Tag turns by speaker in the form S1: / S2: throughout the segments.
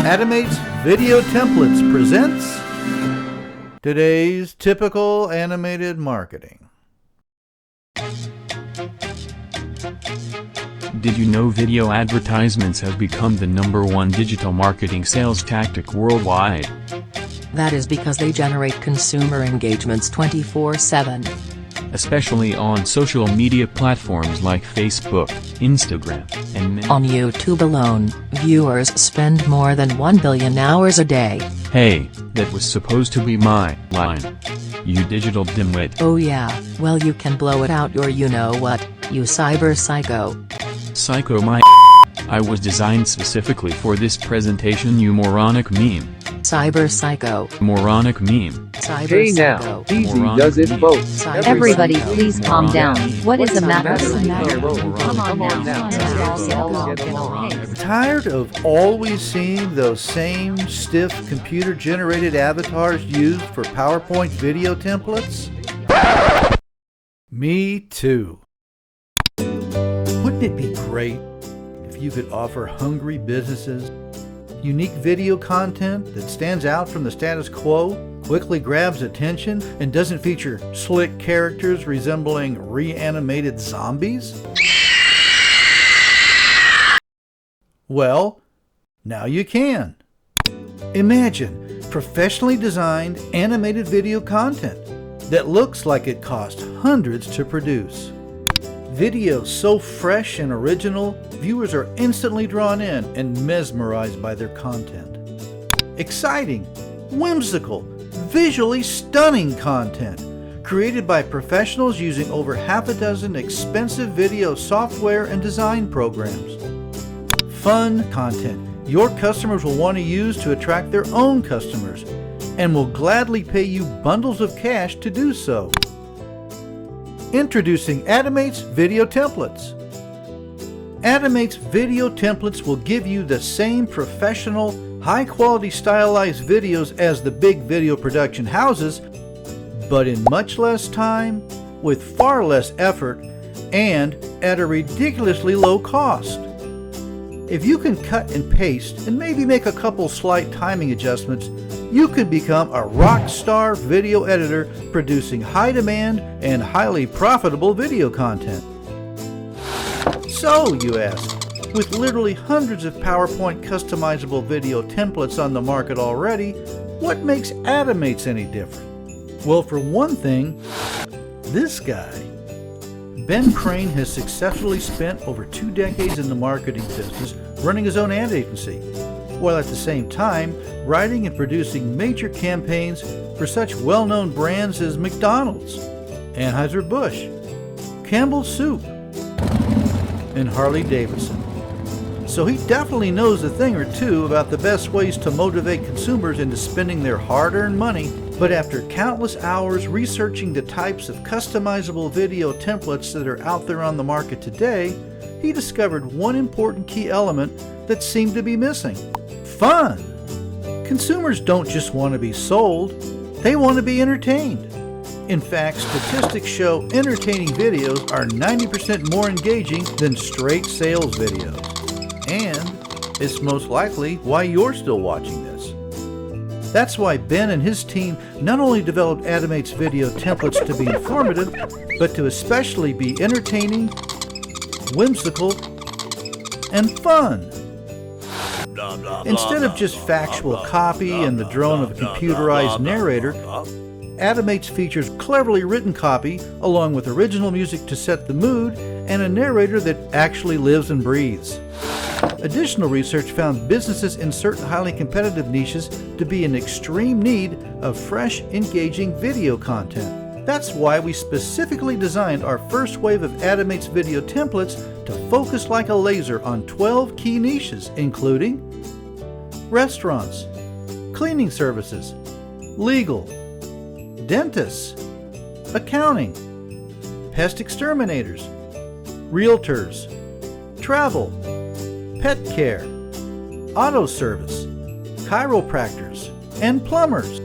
S1: ADIMATES Video Templates presents today's typical animated marketing.
S2: Did you know video advertisements have become the #1 digital marketing sales tactic worldwide?
S3: That is because they generate consumer engagements 24/7.
S2: Especially on social media platforms like Facebook, Instagram, and many.
S3: On YouTube alone, viewers spend more than 1 billion hours a day.
S2: Hey, that was supposed to be my line. You digital dimwit.
S3: Oh yeah, well you can blow it out your you-know-what, you cyber psycho.
S2: Psycho my I was designed specifically for this presentation, you moronic meme.
S3: Cyber psycho.
S2: Moronic meme.
S3: Cyber
S4: Hey now,
S3: psycho.
S4: easy does it both.
S3: Cyber
S5: Everybody
S3: psycho.
S5: please calm down. What is the matter?
S4: Come on now.
S1: Tired of always seeing those same stiff computer-generated avatars used for PowerPoint video templates? Me too. Wouldn't it be great if you could offer hungry businesses unique video content that stands out from the status quo, quickly grabs attention, and doesn't feature slick characters resembling reanimated zombies? Well, now you can. Imagine professionally designed animated video content that looks like it cost hundreds to produce. Videos so fresh and original, viewers are instantly drawn in and mesmerized by their content. Exciting, whimsical, visually stunning content created by professionals using over half a dozen expensive video software and design programs. Fun content your customers will want to use to attract their own customers and will gladly pay you bundles of cash to do so. Introducing ADIMATES Video Templates. ADIMATES Video Templates will give you the same professional, high-quality stylized videos as the big video production houses, but in much less time, with far less effort, and at a ridiculously low cost. If you can cut and paste and maybe make a couple slight timing adjustments, you can become a rock star video editor producing high demand and highly profitable video content. So, you ask, with literally hundreds of PowerPoint customizable video templates on the market already, what makes ADIMATES any different? Well, for one thing, this guy. Ben Crane has successfully spent over 2 decades in the marketing business running his own ad agency, while at the same time writing and producing major campaigns for such well-known brands as McDonald's, Anheuser-Busch, Campbell's Soup, and Harley-Davidson. So he definitely knows a thing or two about the best ways to motivate consumers into spending their hard-earned money. But after countless hours researching the types of customizable video templates that are out there on the market today, he discovered one important key element that seemed to be missing: fun. Consumers don't just want to be sold, they want to be entertained. In fact, statistics show entertaining videos are 90% more engaging than straight sales videos. And it's most likely why you're still watching this. That's why Ben and his team not only developed ADIMATES Video Templates to be informative, but to especially be entertaining, whimsical, and fun. Instead of just factual copy and the drone of a computerized narrator, ADIMATES features cleverly written copy along with original music to set the mood and a narrator that actually lives and breathes. Additional research found businesses in certain highly competitive niches to be in extreme need of fresh, engaging video content. That's why we specifically designed our first wave of ADIMATES Video Templates to focus like a laser on 12 key niches, including restaurants, cleaning services, legal, dentists, accounting, pest exterminators, realtors, travel, pet care, auto service, chiropractors, and plumbers.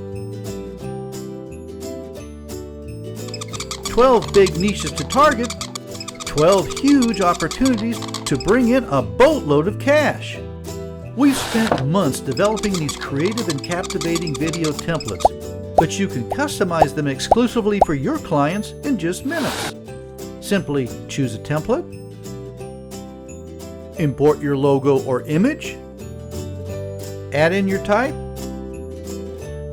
S1: 12 big niches to target, 12 huge opportunities to bring in a boatload of cash. We've spent months developing these creative and captivating video templates, but you can customize them exclusively for your clients in just minutes. Simply choose a template, import your logo or image, add in your type,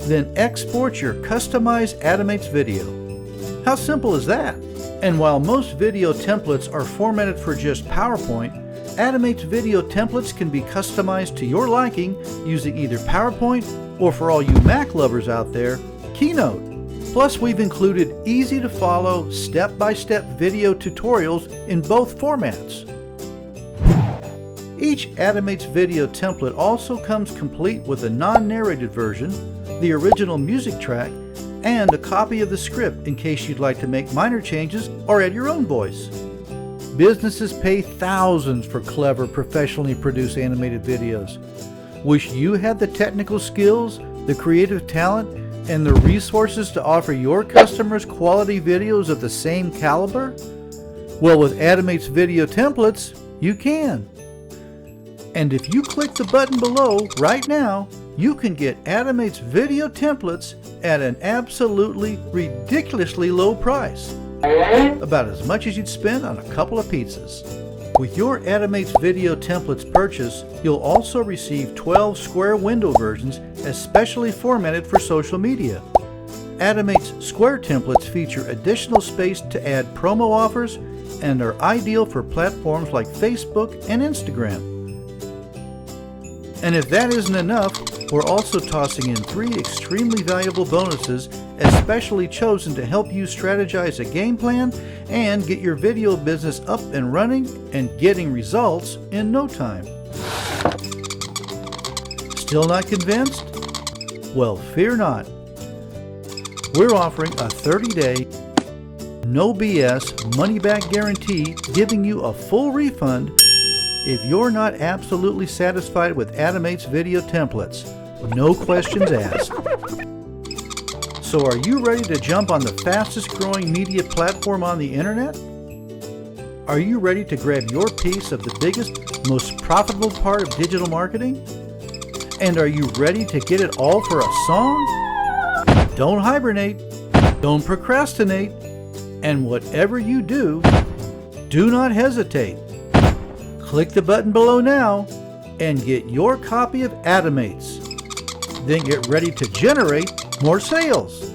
S1: then export your customized ADIMATES video. How simple is that? And while most video templates are formatted for just PowerPoint, ADIMATES video templates can be customized to your liking using either PowerPoint or, for all you Mac lovers out there, Keynote. Plus, we've included easy-to-follow, step-by-step video tutorials in both formats. Each ADIMATES video template also comes complete with a non-narrated version, the original music track, and a copy of the script in case you'd like to make minor changes or add your own voice. Businesses pay thousands for clever, professionally produced animated videos. Wish you had the technical skills, the creative talent, and the resources to offer your customers quality videos of the same caliber? Well, with ADIMATES Video Templates, you can. And if you click the button below right now, you can get ADIMATES Video Templates at an absolutely ridiculously low price. About as much as you'd spend on a couple of pizzas. With your ADIMATES Video Templates purchase, you'll also receive 12 square window versions especially formatted for social media. ADIMATES Square Templates feature additional space to add promo offers and are ideal for platforms like Facebook and Instagram. And if that isn't enough, we're also tossing in 3 extremely valuable bonuses especially chosen to help you strategize a game plan and get your video business up and running and getting results in no time. Still not convinced? Well, fear not. We're offering a 30-day, no BS, money-back guarantee, giving you a full refund if you're not absolutely satisfied with ADIMATES Video Templates. No questions asked. So are you ready to jump on the fastest growing media platform on the internet? Are you ready to grab your piece of the biggest, most profitable part of digital marketing? And are you ready to get it all for a song? Don't hibernate, don't procrastinate, and whatever you do, do not hesitate. Click the button below now and get your copy of ADIMATES. Then get ready to generate more sales.